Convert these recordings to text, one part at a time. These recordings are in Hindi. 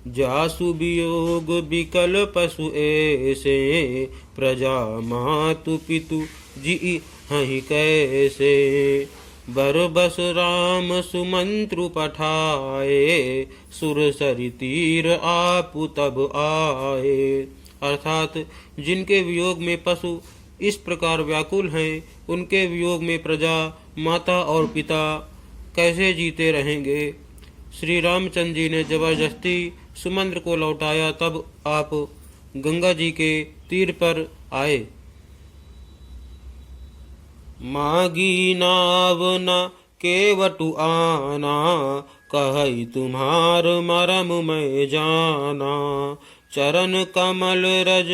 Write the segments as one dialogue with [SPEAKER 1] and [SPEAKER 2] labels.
[SPEAKER 1] जासु वियोग विकल पशु ऐसे, प्रजा मातु पितु जी हहि कैसे। बर बस राम सुमंत्रु पठाए, सुर सरि तीर आपु तब आए। अर्थात जिनके वियोग में पशु इस प्रकार व्याकुल हैं, उनके वियोग में प्रजा, माता और पिता कैसे जीते रहेंगे। श्री रामचंद्र जी ने जबरदस्ती सुमंत्र को लौटाया, तब आप गंगा जी के तीर पर आए। मागी नाव न केवटु आना, कहई तुम्हार मरम मैं जाना। चरण कमल रज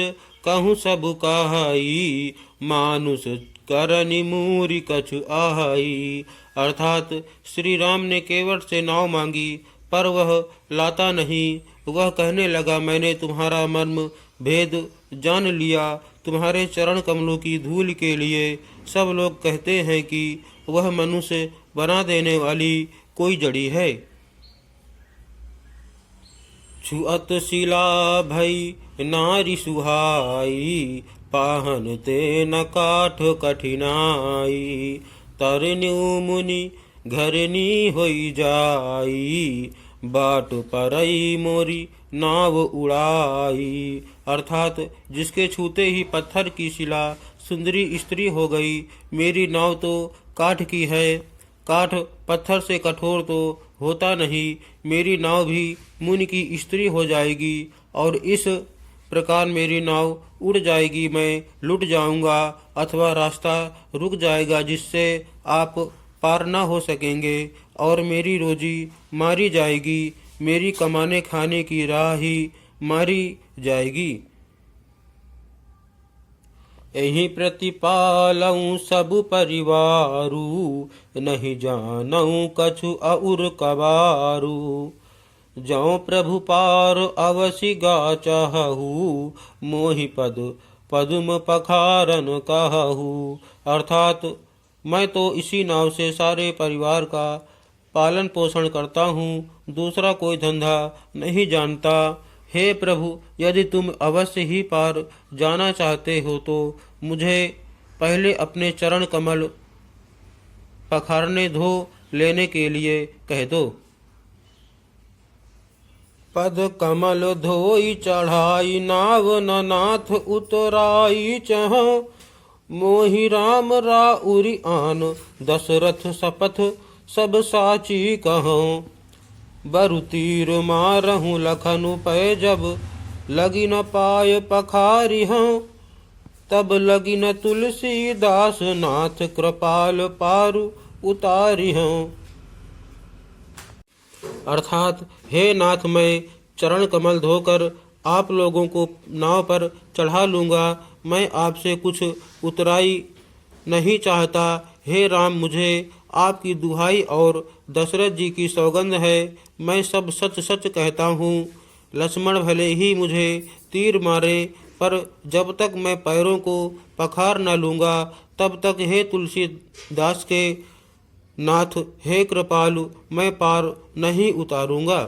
[SPEAKER 1] कहूँ सब कहाई, मानुष करनि मूरी कछु आहाई। अर्थात श्री राम ने केवट से नाव मांगी, पर वह लाता नहीं। वह कहने लगा, मैंने तुम्हारा मर्म भेद जान लिया। तुम्हारे चरण कमलों की धूल के लिए सब लोग कहते हैं कि वह मनुष्य बना देने वाली कोई जड़ी है। छुअत शिला भई नारी सुहाई, पाहन ते न काठ कठिनाई। तरन्यु मुनि घरनी होई जाई, बाट परई मोरी नाव उड़ाई। अर्थात जिसके छूते ही पत्थर की शिला सुंदरी स्त्री हो गई। मेरी नाव तो काठ की है, काठ पत्थर से कठोर तो होता नहीं। मेरी नाव भी मुनि की स्त्री हो जाएगी और इस प्रकार मेरी नाव उड़ जाएगी। मैं लुट जाऊंगा अथवा रास्ता रुक जाएगा, जिससे आप पार न हो सकेंगे और मेरी रोजी मारी जाएगी। मेरी कमाने खाने की राह ही मारी जाएगी। एहि प्रतिपालऊँ सब परिवारू, नहीं जानऊँ कछु और कबारू। जौ प्रभु पार अवसि गा चाहू, मोहि पद पद्म पखारन कहू। अर्थात मैं तो इसी नाव से सारे परिवार का पालन पोषण करता हूँ, दूसरा कोई धंधा नहीं जानता। हे प्रभु, यदि तुम अवश्य ही पार जाना चाहते हो तो मुझे पहले अपने चरण कमल पखारने धो लेने के लिए कह दो। पद कमल धोई चढ़ाई, नाव न नाथ उतराई चह। मोहि राम राउरी आन, दशरथ शपथ सब साची कहूँ। बरु तीर मारहूँ लखनु पै, जब लगी न पाय पखारी हूँ। तब लगी न तुलसीदास, नाथ कृपाल पारु उतारी हूँ। अर्थात हे नाथ, मैं चरण कमल धोकर आप लोगों को नाव पर चढ़ा लूँगा। मैं आपसे कुछ उतराई नहीं चाहता। हे राम, मुझे आपकी दुहाई और दशरथ जी की सौगंध है, मैं सब सच सच कहता हूँ। लक्ष्मण भले ही मुझे तीर मारे, पर जब तक मैं पैरों को पखार न लूँगा तब तक हे तुलसीदास के नाथ, हे कृपालु, मैं पार नहीं उतारूँगा।